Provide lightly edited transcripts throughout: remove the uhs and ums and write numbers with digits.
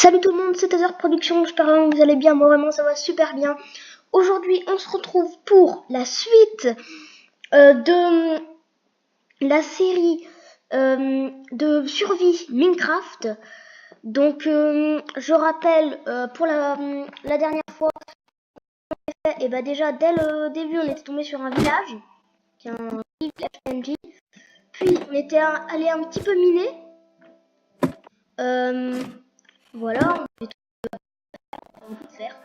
Salut tout le monde, c'est Tether Production, j'espère que vous allez bien, moi vraiment ça va super bien. Aujourd'hui on se retrouve pour la suite de la série de survie Minecraft. Donc je rappelle pour la dernière fois, et bah déjà dès le début on était tombé sur un village, qui est un village PNJ, puis on était allé un petit peu miner. Voilà, on peut faire.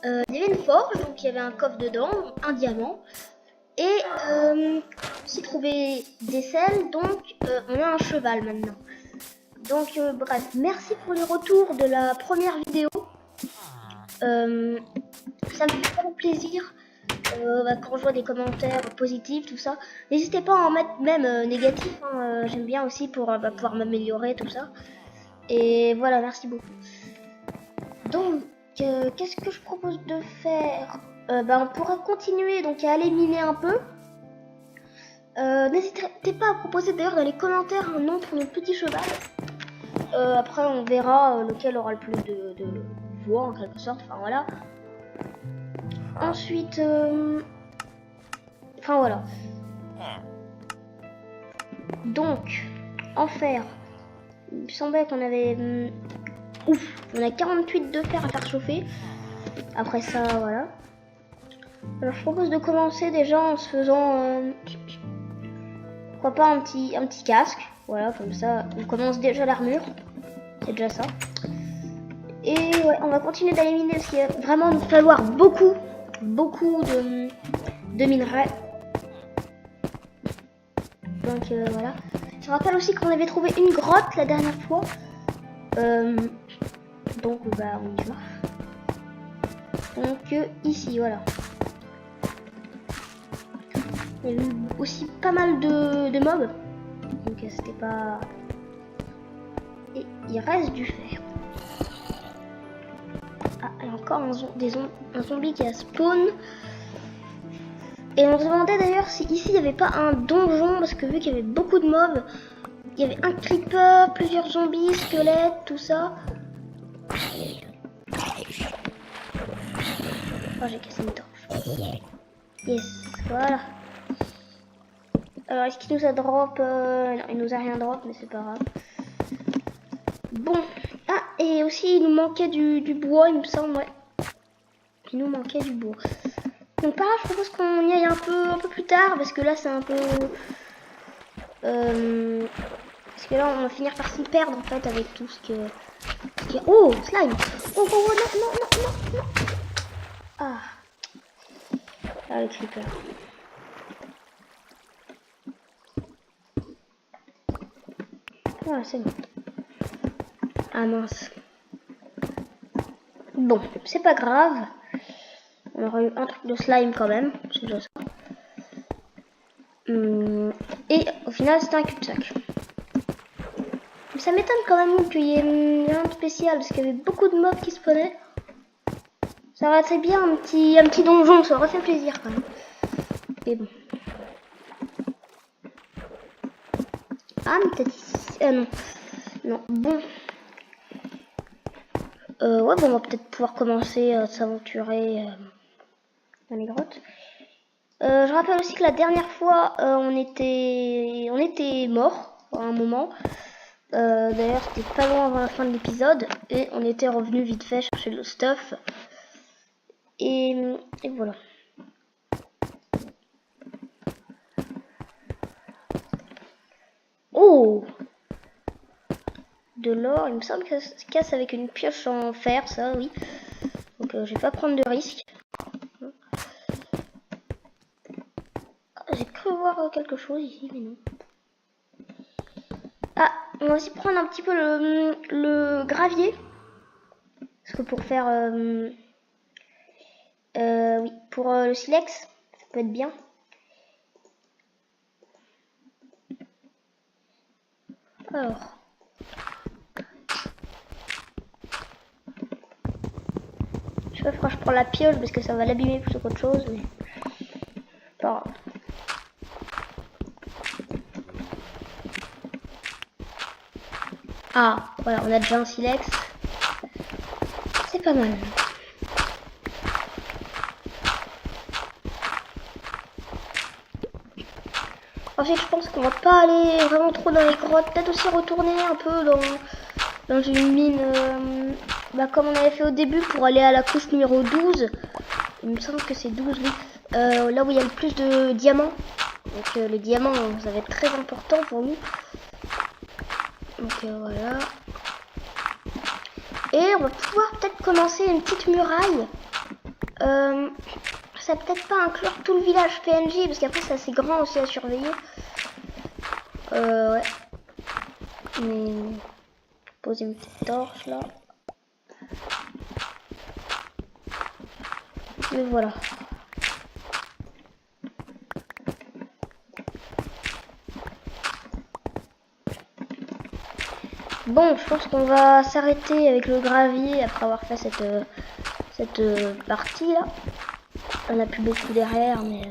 Il y avait une forge, donc il y avait un coffre dedans, un diamant, et aussi trouvé des selles, donc on a un cheval maintenant. Donc bref, merci pour les retours de la première vidéo. Ça me fait vraiment plaisir quand je vois des commentaires positifs, tout ça. N'hésitez pas à en mettre même négatifs, hein, j'aime bien aussi pour pouvoir m'améliorer, tout ça. Et voilà, merci beaucoup. Donc, qu'est-ce que je propose de faire? On pourrait continuer donc à aller miner un peu. N'hésitez pas à proposer d'ailleurs dans les commentaires un nom pour notre petit cheval. Après on verra lequel aura le plus de voix en quelque sorte. Enfin voilà. Ensuite, enfin voilà. Donc, en fer. Il me semblait qu'on avait... on a 48 de fer à faire chauffer. Après ça, voilà. Alors je propose de commencer déjà en se faisant... pourquoi pas un petit casque. Voilà, comme ça, on commence déjà l'armure. C'est déjà ça. Et ouais, on va continuer d'aller miner parce qu'il va vraiment nous falloir beaucoup de minerais. Donc voilà. Je rappelle aussi qu'on avait trouvé une grotte la dernière fois. Donc bah on y va. Donc ici, voilà. Il y a eu aussi pas mal de mobs. Donc c'était pas... Et il reste du fer. Ah, il y a encore un zombie qui a spawn. Et on se demandait d'ailleurs si ici il n'y avait pas un donjon. Parce que vu qu'il y avait beaucoup de mobs, il y avait un creeper, plusieurs zombies, squelettes, tout ça. Oh, j'ai cassé une torche. Yes, voilà. Alors, est-ce qu'il nous a drop non, il nous a rien drop, mais c'est pas grave. Bon. Ah, et aussi, il nous manquait du bois, il me semble, ouais. Il nous manquait du bois. Donc, par là, je propose qu'on y aille un peu plus tard, parce que là, c'est un peu... parce que là, on va finir par s'y perdre, en fait, avec tout ce que... Oh, slime. Oh, non. Ah. Ah, le creeper. Voilà, c'est bon. Ah mince. Bon, c'est pas grave. On aura eu un truc de slime quand même. C'est déjà ça. Et au final, c'était un cul-de-sac. Ça m'étonne quand même qu'il y ait rien de spécial parce qu'il y avait beaucoup de mobs qui spawnaient. Ça aurait été bien un petit donjon, ça aurait fait plaisir quand même. Et bon. Ah, mais peut-être ici. Non. Non, bon. Ouais, bon, on va peut-être pouvoir commencer à s'aventurer dans les grottes. Je rappelle aussi que la dernière fois, on était mort à un moment. D'ailleurs, c'était pas loin avant la fin de l'épisode. Et on était revenu vite fait chercher le stuff. Et voilà. Oh! De l'or, il me semble que ça se casse avec une pioche en fer, ça, oui. Donc, je vais pas prendre de risque. J'ai cru voir quelque chose ici, mais non. Ah, on va aussi prendre un petit peu le gravier. Parce que pour faire... oui, pour le silex, ça peut être bien. Alors... Je sais pas pourquoi je prends la pioche, parce que ça va l'abîmer plutôt qu'autre chose, mais... Pas grave. Ah, voilà, on a déjà un silex. pas mal. Ensuite, je pense qu'on va pas aller vraiment trop dans les grottes. Peut-être aussi retourner un peu dans une mine comme on avait fait au début pour aller à la couche numéro 12. Il me semble que c'est 12, oui. Là où il y a le plus de diamants. Donc les diamants, ça va être très important pour nous. Donc voilà. Et on va pouvoir peut-être commencer une petite muraille. Ça va peut-être pas inclure tout le village PNJ, parce qu'après c'est assez grand aussi à surveiller. Ouais. Mais poser une petite torche là. Mais voilà. Bon, je pense qu'on va s'arrêter avec le gravier après avoir fait cette partie là. On a plus beaucoup derrière, mais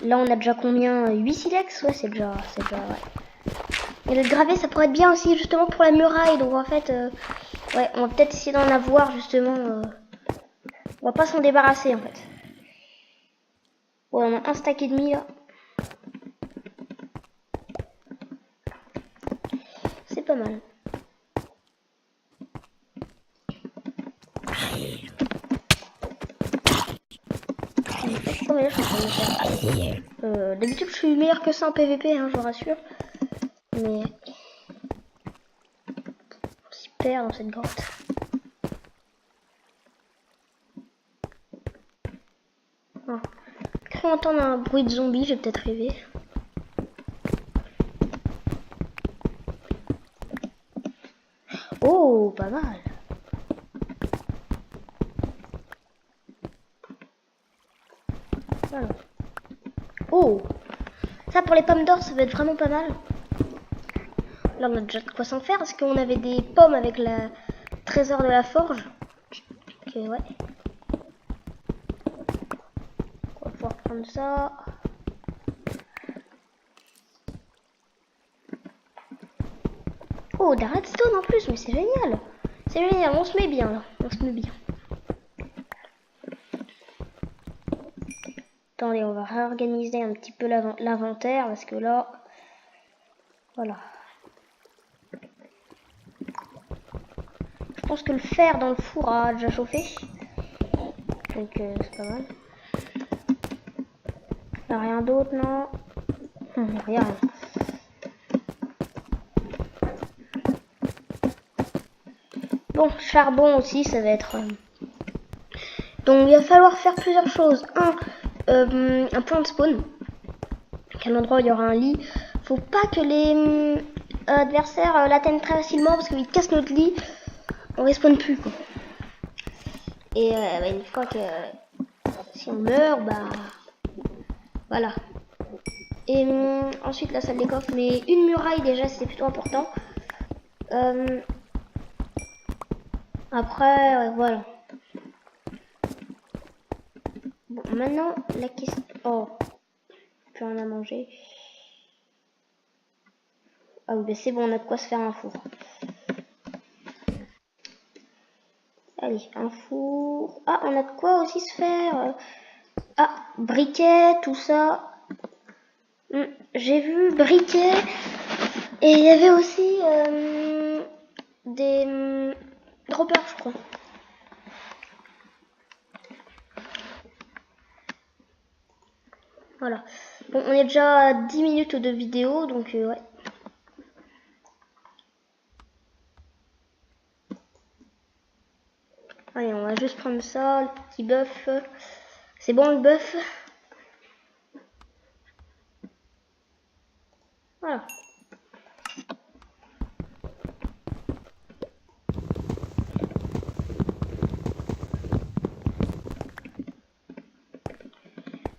là on a déjà combien? 8 silex? Ouais, c'est déjà ouais. Et le gravier ça pourrait être bien aussi justement pour la muraille, donc en fait ouais, on va peut-être essayer d'en avoir justement. On va pas s'en débarrasser en fait. Ouais, on a un stack et demi là. C'est pas mal. D'habitude je suis meilleur que ça en PVP, hein, je vous rassure. Mais on s'y perd dans cette grotte. Oh. Quand on entend un bruit de zombie, j'ai peut-être rêvé. Oh, pas mal. Voilà. Oh, ça pour les pommes d'or, ça va être vraiment pas mal. Là, on a déjà de quoi s'en faire parce qu'on avait des pommes avec la trésor de la forge. Ok, ouais. On va pouvoir prendre ça. Oh, de la redstone en plus, mais c'est génial. C'est génial, on se met bien là. On se met bien. Attendez, on va réorganiser un petit peu l'inventaire parce que là, voilà. Je pense que le fer dans le four a déjà chauffé. Donc c'est pas mal. Y a rien d'autre, non? Rien. Bon, charbon aussi, ça va être... Donc il va falloir faire plusieurs choses. Un point de spawn. Quel endroit où il y aura un lit. Faut pas que les adversaires l'atteignent très facilement parce qu'ils cassent notre lit. On respawn plus quoi. Et une fois que si on meurt, bah voilà. Et ensuite la salle des coffres, mais une muraille déjà c'est plutôt important. Après voilà. Bon maintenant la question. Oh, plus rien à manger. Ah oui, bah c'est bon, on a de quoi se faire un four. Allez, un four. Ah, on a de quoi aussi se faire. Ah, briquet, tout ça. J'ai vu briquet. Et il y avait aussi des droppers, je crois. Voilà. Bon, on est déjà à 10 minutes de vidéo, donc ouais. Allez, on va juste prendre ça, le petit bœuf. C'est bon le bœuf? Voilà.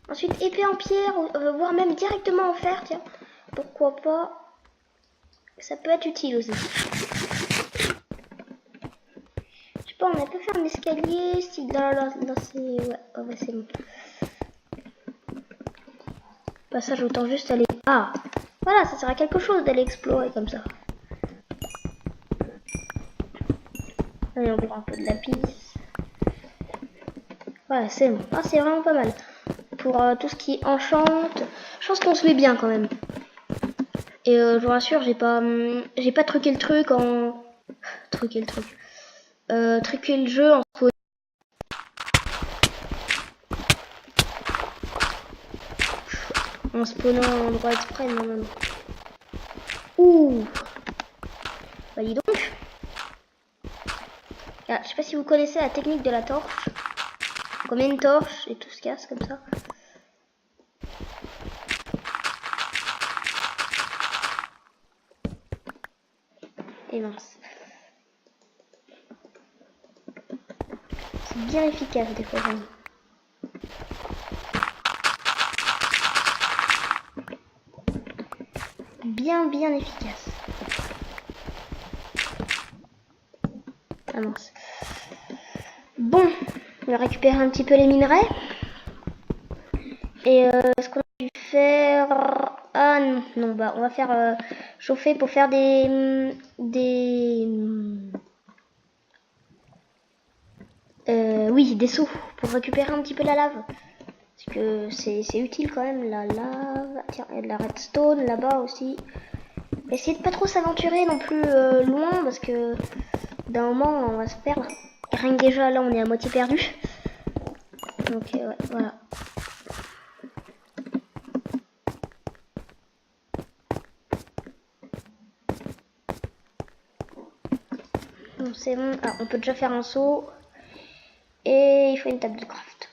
Ensuite, épée en pierre, voire même directement en fer, tiens. Pourquoi pas? Ça peut être utile aussi. Je sais pas, on a pu faire un escalier, si là c'est... Ouais, oh, bah, c'est bon. Passage, autant juste aller... Ah, voilà, ça sert à quelque chose d'aller explorer comme ça. Allez, encore un peu de lapis. Ouais, c'est bon. Ah, c'est vraiment pas mal. Pour tout ce qui enchante, je pense qu'on se met bien quand même. Et je vous rassure, j'ai pas truqué le truc en... Truqué le truc. Truqué le jeu en... En spawnant en endroit exprès, non, non, non. Ouh. Bah dis donc. Ah, je sais pas si vous connaissez la technique de la torche. Comme une torche et tout se casse comme ça. Et mince. C'est bien efficace des fois. Bien efficace. Ah mince. Bon, on va récupérer un petit peu les minerais. Et ce qu'on a dû faire... Ah non, non, bah on va faire chauffer pour faire oui, des seaux pour récupérer un petit peu la lave. Parce que c'est utile quand même, la lave. Tiens, il y a de la redstone là-bas aussi. Essayez de pas trop s'aventurer non plus loin parce que d'un moment on va se perdre. Rien que déjà là on est à moitié perdu. Donc ouais, voilà. Bon, c'est bon. Ah, on peut déjà faire un saut. Et il faut une table de craft.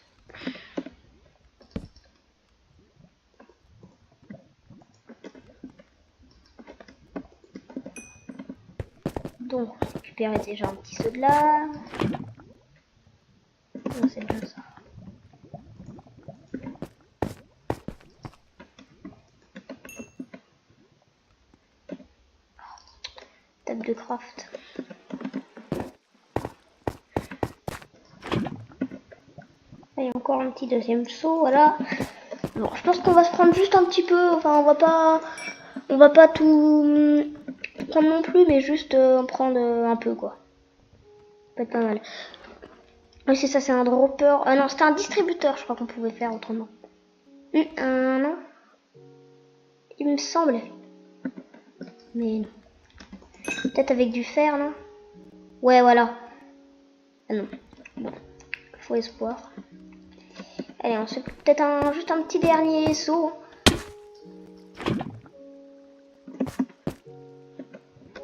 Donc, on va récupérer déjà un petit seau de lave. Non, c'est déjà ça. Table de craft. Il y a encore un petit deuxième seau, voilà. Bon, je pense qu'on va se prendre juste un petit peu. Enfin, on va pas tout prendre non plus, mais juste en prendre un peu, quoi. Ça peut être pas mal. Oui, c'est ça, c'est un dropper. Ah non, c'était un distributeur, je crois qu'on pouvait faire autrement. Non. Il me semble. Mais non. Peut-être avec du fer, non? Ouais, voilà. Ah non. Bon. Faux espoir. Allez, on se fait peut-être juste un petit dernier saut.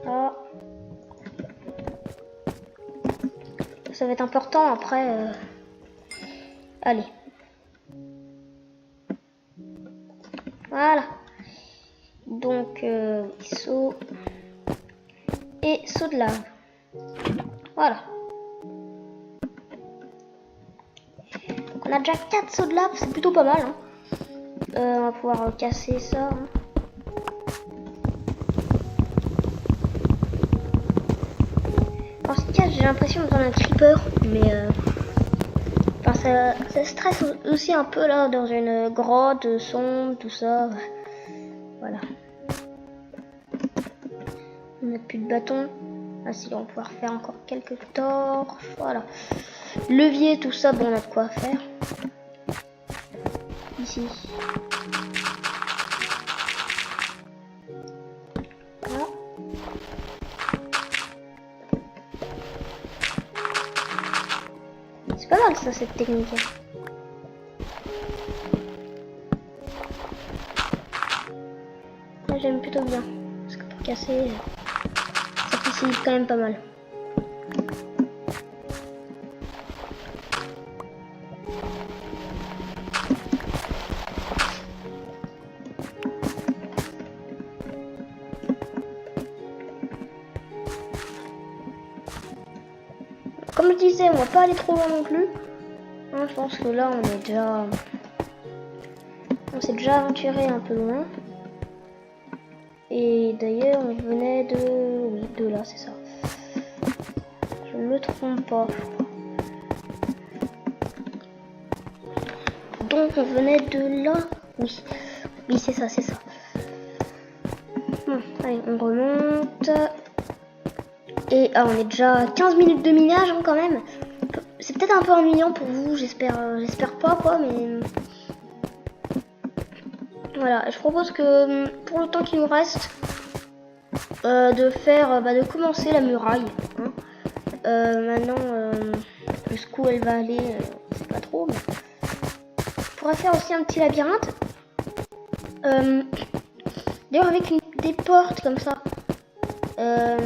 Ah. Ça va être important après. Allez. Voilà. Donc, saut. Et saut de lave. Voilà. Donc on a déjà 4 sauts de lave, c'est plutôt pas mal. Hein. On va pouvoir casser ça. Hein. En ce cas, j'ai l'impression d'entendre un creeper, mais enfin, ça stresse aussi un peu là dans une grotte sombre, tout ça. Voilà. On n'a plus de bâton. Ah si, on va pouvoir faire encore quelques torches. Voilà. Levier, tout ça, bon, on a de quoi faire. Ici. Voilà. C'est pas mal ça, cette technique. Moi j'aime plutôt bien. Parce que pour casser, ça facilite quand même pas mal. Comme je disais, on va pas aller trop loin non plus. Hein, je pense que là on s'est déjà aventuré un peu loin. Et d'ailleurs on venait de là, c'est ça. Je ne me trompe pas. Donc on venait de là. Oui, c'est ça, c'est ça. Bon, allez, on remonte. Et on est déjà à 15 minutes de minage hein, quand même. C'est peut-être un peu ennuyant pour vous, j'espère pas quoi, mais voilà. Je propose que pour le temps qui nous reste, de commencer la muraille. Hein. Maintenant, jusqu'où elle va aller, c'est pas trop. Mais... on pourra faire aussi un petit labyrinthe. D'ailleurs avec des portes comme ça. Ça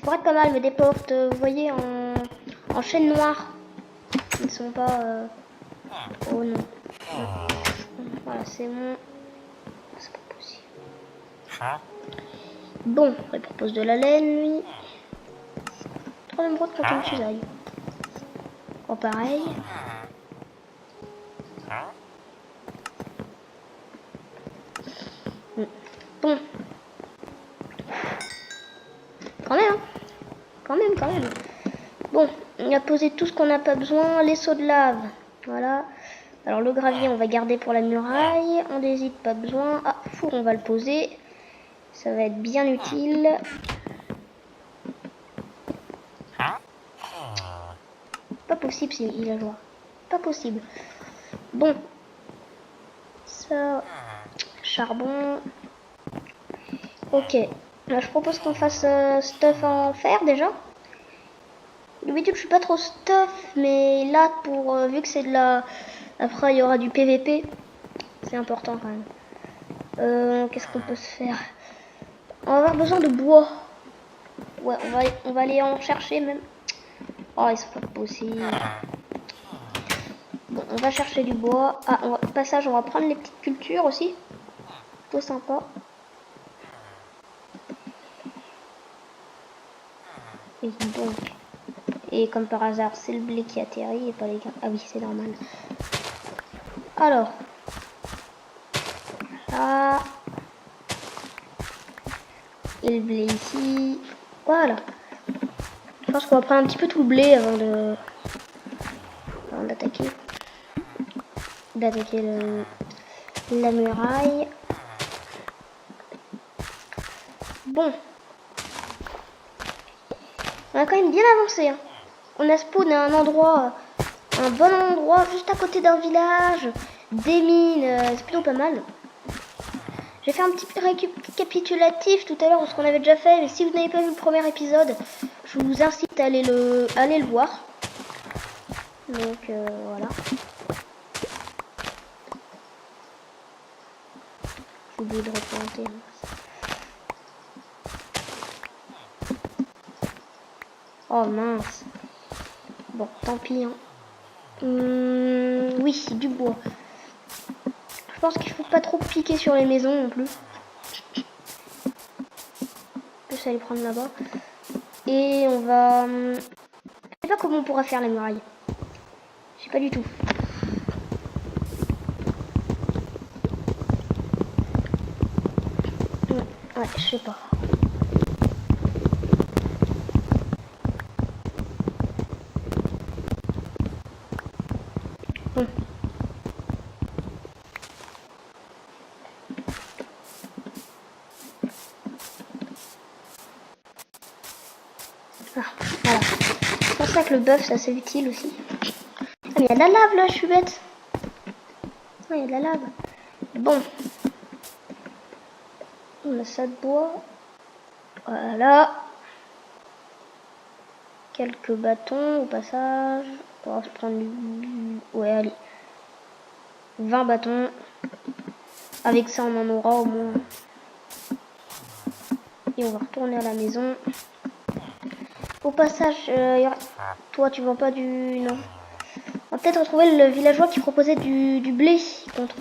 pourrait être pas mal, mais des portes, vous voyez, en chaîne noire. Ils ne sont pas... oh non. Voilà, c'est bon. C'est pas possible. Bon, il propose de la laine, lui. Troisième broc pour une cisaille. Oh, pareil. Bon. Quand même, hein. Quand même. Bon, on a posé tout ce qu'on n'a pas besoin. Les seaux de lave. Voilà. Alors, le gravier, on va garder pour la muraille. On n'hésite pas besoin. Ah, four, on va le poser. Ça va être bien utile. Pas possible c'est villageois. Pas possible. Bon. Ça. Charbon. Ok. Là, je propose qu'on fasse stuff en fer déjà. D'habitude, je suis pas trop stuff, mais là, vu que c'est de la... Après, il y aura du PVP. C'est important quand même. Qu'est-ce qu'on peut se faire? On va avoir besoin de bois. Ouais, on va aller en chercher même. Oh, ils sont pas possibles. Bon, on va chercher du bois. Ah, au passage, on va prendre les petites cultures aussi. Plutôt sympa. Et donc... et comme par hasard, c'est le blé qui atterrit et pas les gars. Ah oui, c'est normal. Alors. Là. Et le blé ici. Voilà. Je pense qu'on va prendre un petit peu tout le blé avant d'attaquer. La muraille. Bon. On a quand même bien avancé. Hein. On a spawn à un bon endroit, juste à côté d'un village, des mines, c'est plutôt pas mal. J'ai fait un petit récapitulatif tout à l'heure de ce qu'on avait déjà fait, mais si vous n'avez pas vu le premier épisode, je vous incite à aller le voir. Donc voilà. J'ai oublié de replanter. Oh mince. Bon, tant pis. Hein. Oui, du bois. Je pense qu'il faut pas trop piquer sur les maisons non plus. Je vais aller prendre là-bas. Et on va... je sais pas comment on pourra faire la muraille. Je sais pas du tout. Ouais, je sais pas. Bon. Ah, voilà. C'est pour ça que le bœuf, ça c'est utile aussi. Ah, mais il y a de la lave là, je suis bête. Ah, il y a de la lave. Bon. On a ça de bois. Voilà. Quelques bâtons au passage. On va se prendre du... ouais, allez. 20 bâtons. Avec ça, on en aura au moins. Et on va retourner à la maison. Au passage, toi, tu vends pas du... non. On va peut-être retrouver le villageois qui proposait du blé contre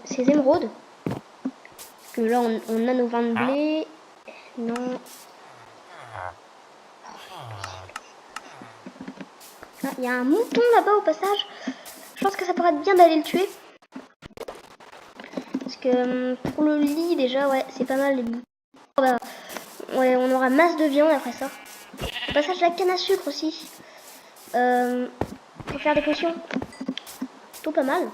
ces émeraudes. Parce que là, on a nos 20 de blé. Non. Ah, il y a un mouton là-bas au passage. Je pense que ça pourrait être bien d'aller le tuer. Parce que pour le lit, déjà, ouais, c'est pas mal les boutons. Oh, bah, ouais, on aura masse de viande après ça. Au passage, la canne à sucre aussi. Pour faire des potions. Tout pas mal.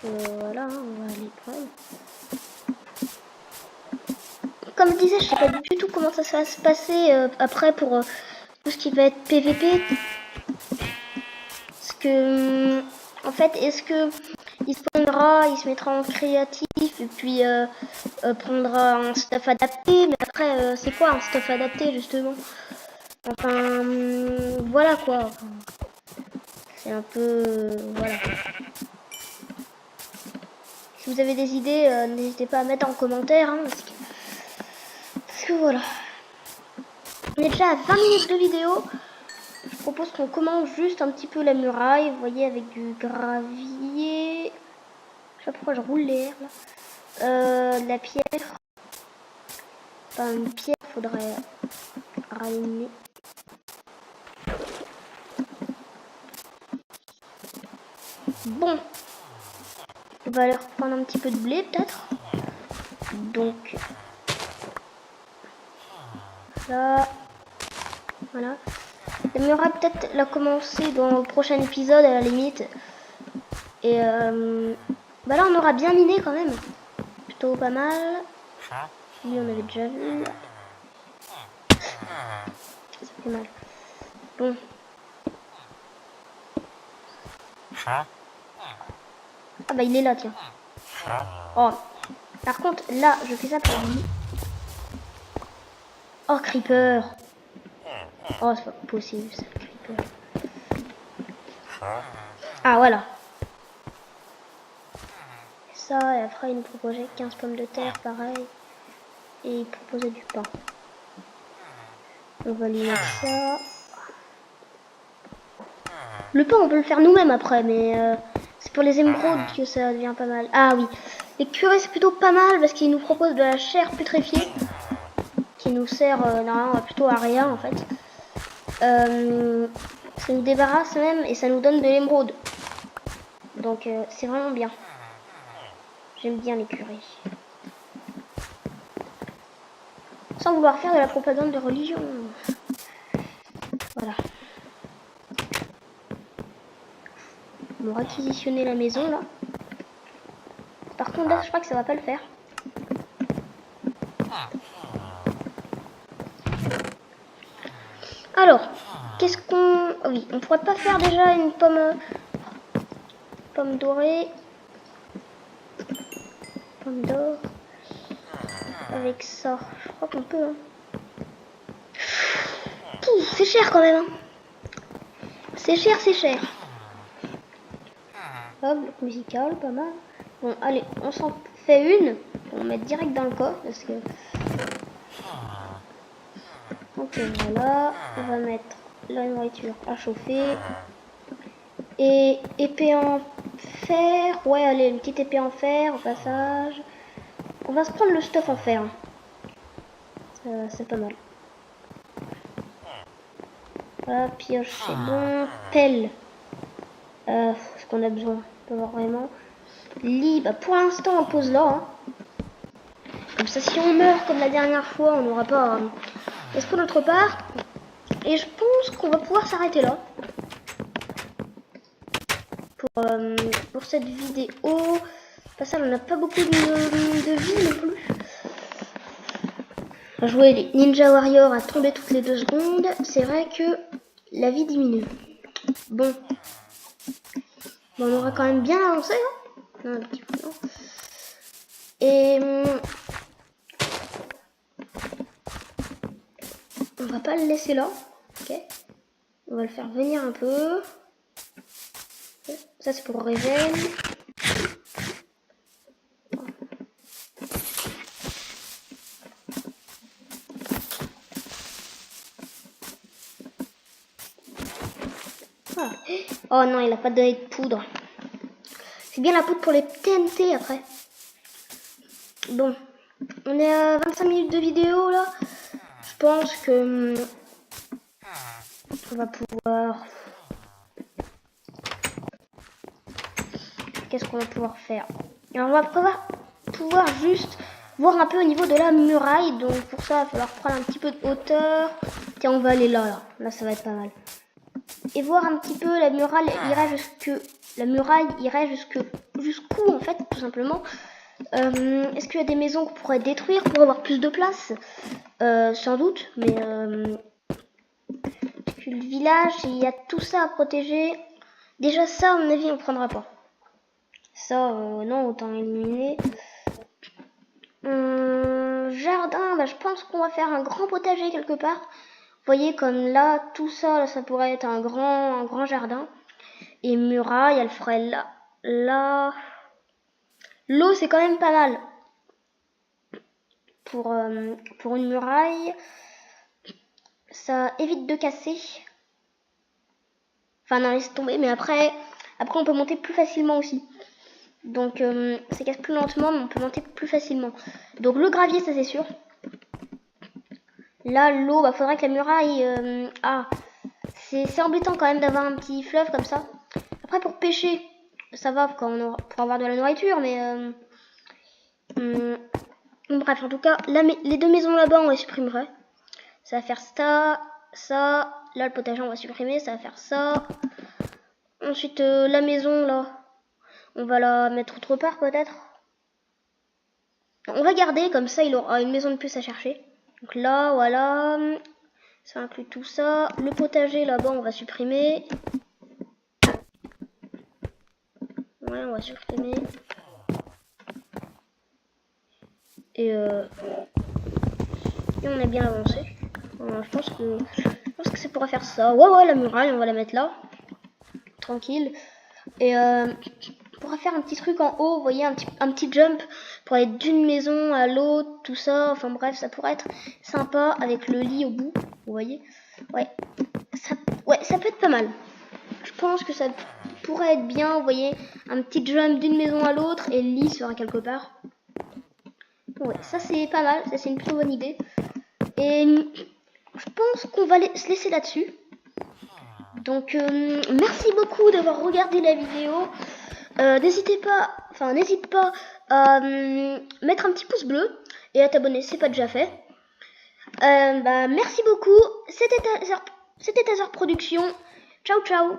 Voilà, on va aller prendre. comme je disais, je sais pas du tout comment ça va se passer après pour tout ce qui va être PVP. Parce que, en fait, est-ce que il spawnera, il se mettra en créatif et puis prendra un stuff adapté. Mais après, c'est quoi un stuff adapté justement? Enfin, voilà quoi. Enfin, c'est un peu, voilà. Si vous avez des idées, n'hésitez pas à mettre en commentaire. Hein, parce que voilà. On est déjà à 20 minutes de vidéo. Je propose qu'on commence juste un petit peu la muraille. Vous voyez, avec du gravier. Je sais pas pourquoi je roule les airs là. De la pierre. Enfin, une pierre, faudrait rallumer. Bon. On va aller reprendre un petit peu de blé peut-être. Donc. Là. Voilà. La muraille peut-être la commencer dans le prochain épisode à la limite. Et bah là on aura bien miné quand même. Plutôt pas mal. Lui on avait déjà vu. Ça fait mal. Bon. Ah bah il est là tiens. Oh. Par contre là je fais ça pour lui. Oh creeper. Oh c'est pas possible ça creeper. Ah voilà. Ça et après il nous proposait 15 pommes de terre pareil. Et il proposait du pain. On va lui mettre ça. Le pain on peut le faire nous-mêmes après mais c'est pour les émeraudes que ça devient pas mal. Ah oui. Les curés c'est plutôt pas mal parce qu'ils nous proposent de la chair putréfiée. Qui nous sert normalement plutôt à rien en fait. Ça nous débarrasse même et ça nous donne de l'émeraude. Donc c'est vraiment bien. J'aime bien les curés. Sans vouloir faire de la propagande de religion. Voilà. On va réquisitionner la maison là. Par contre là je crois que ça va pas le faire. Alors, qu'est-ce qu'on... Oh oui, on pourrait pas faire déjà une pomme dorée. Pomme d'or. Avec ça. Je crois qu'on peut. Hein. C'est cher quand même. Hein. C'est cher, c'est cher. Hop, bloc musical, pas mal. Bon, allez, on s'en fait une. On va mettre direct dans le coffre parce que... Ok, voilà. On va mettre la nourriture à chauffer. Et épée en fer. Ouais, allez, une petite épée en fer au passage. On va se prendre le stuff en fer. C'est pas mal. Voilà, pioche, c'est bon. Pelle. Ce qu'on a besoin. On peut voir vraiment. Lit, bah pour l'instant on pose là. Hein. Comme ça, si on meurt comme la dernière fois, on n'aura pas l'espoir d'autre part. Et je pense qu'on va pouvoir s'arrêter là. Pour cette vidéo. Pas ça, on n'a pas beaucoup de vie non plus. On va jouer les Ninja Warrior à tomber toutes les 2 secondes. C'est vrai que la vie diminue. Bon. On aura quand même bien avancé. Hein. Non, un petit peu, non. Et on va pas le laisser là. Ok. On va le faire venir un peu. Ça c'est pour Réveil. Voilà. Oh non, il a pas donné de poudre. C'est bien la poudre pour les TNT après. Bon, on est à 25 minutes de vidéo là. Je pense que on va pouvoir... Qu'est-ce qu'on va pouvoir faire? Et on va pouvoir juste voir un peu au niveau de la muraille. Donc pour ça, il va falloir prendre un petit peu de hauteur. Tiens, on va aller là. Là, ça va être pas mal. Et voir un petit peu la muraille irait jusqu'où en fait, tout simplement. Est-ce qu'il y a des maisons qu'on pourrait détruire pour avoir plus de place? Sans doute, mais le village, il y a tout ça à protéger. Déjà ça, à mon avis, on prendra pas. Ça, non, autant éliminer. Jardin, bah, je pense qu'on va faire un grand potager quelque part. Vous voyez, comme là, tout ça, là, ça pourrait être un grand jardin. Et muraille, elle ferait là. Là. L'eau, c'est quand même pas mal. Pour une muraille, ça évite de casser. Enfin, non, laisse tomber, mais après on peut monter plus facilement aussi. Donc, ça casse plus lentement, mais on peut monter plus facilement. Donc, le gravier, ça c'est sûr. Là, l'eau, bah, faudrait que la muraille... c'est embêtant quand même d'avoir un petit fleuve comme ça. Après, pour pêcher, ça va pour avoir de la nourriture, mais... bref, en tout cas, les deux maisons là-bas, on les supprimerait. Ça va faire ça, ça. Là, le potager, on va supprimer, ça va faire ça. Ensuite, la maison, là, on va la mettre autre part, peut-être. On va garder, comme ça, il aura une maison de plus à chercher. Donc là, voilà. Ça inclut tout ça. Le potager, là-bas, on va supprimer. Ouais, on va supprimer. Et on a bien avancé. Je pense que ça pourra faire ça. Ouais, la muraille, on va la mettre là. Tranquille. Et on pourra faire un petit truc en haut, vous voyez, un petit jump pour aller d'une maison à l'autre, tout ça. Enfin bref, ça pourrait être sympa avec le lit au bout, vous voyez. Ouais, ça peut être pas mal. Je pense que ça pourrait être bien, vous voyez, un petit jump d'une maison à l'autre et le lit sera quelque part. Ouais, ça c'est pas mal, ça c'est une plutôt bonne idée. Et je pense qu'on va se laisser là-dessus. Donc merci beaucoup d'avoir regardé la vidéo. N'hésite pas à mettre un petit pouce bleu et à t'abonner, c'est pas déjà fait. Merci beaucoup. C'était Tazor Production. Ciao ciao.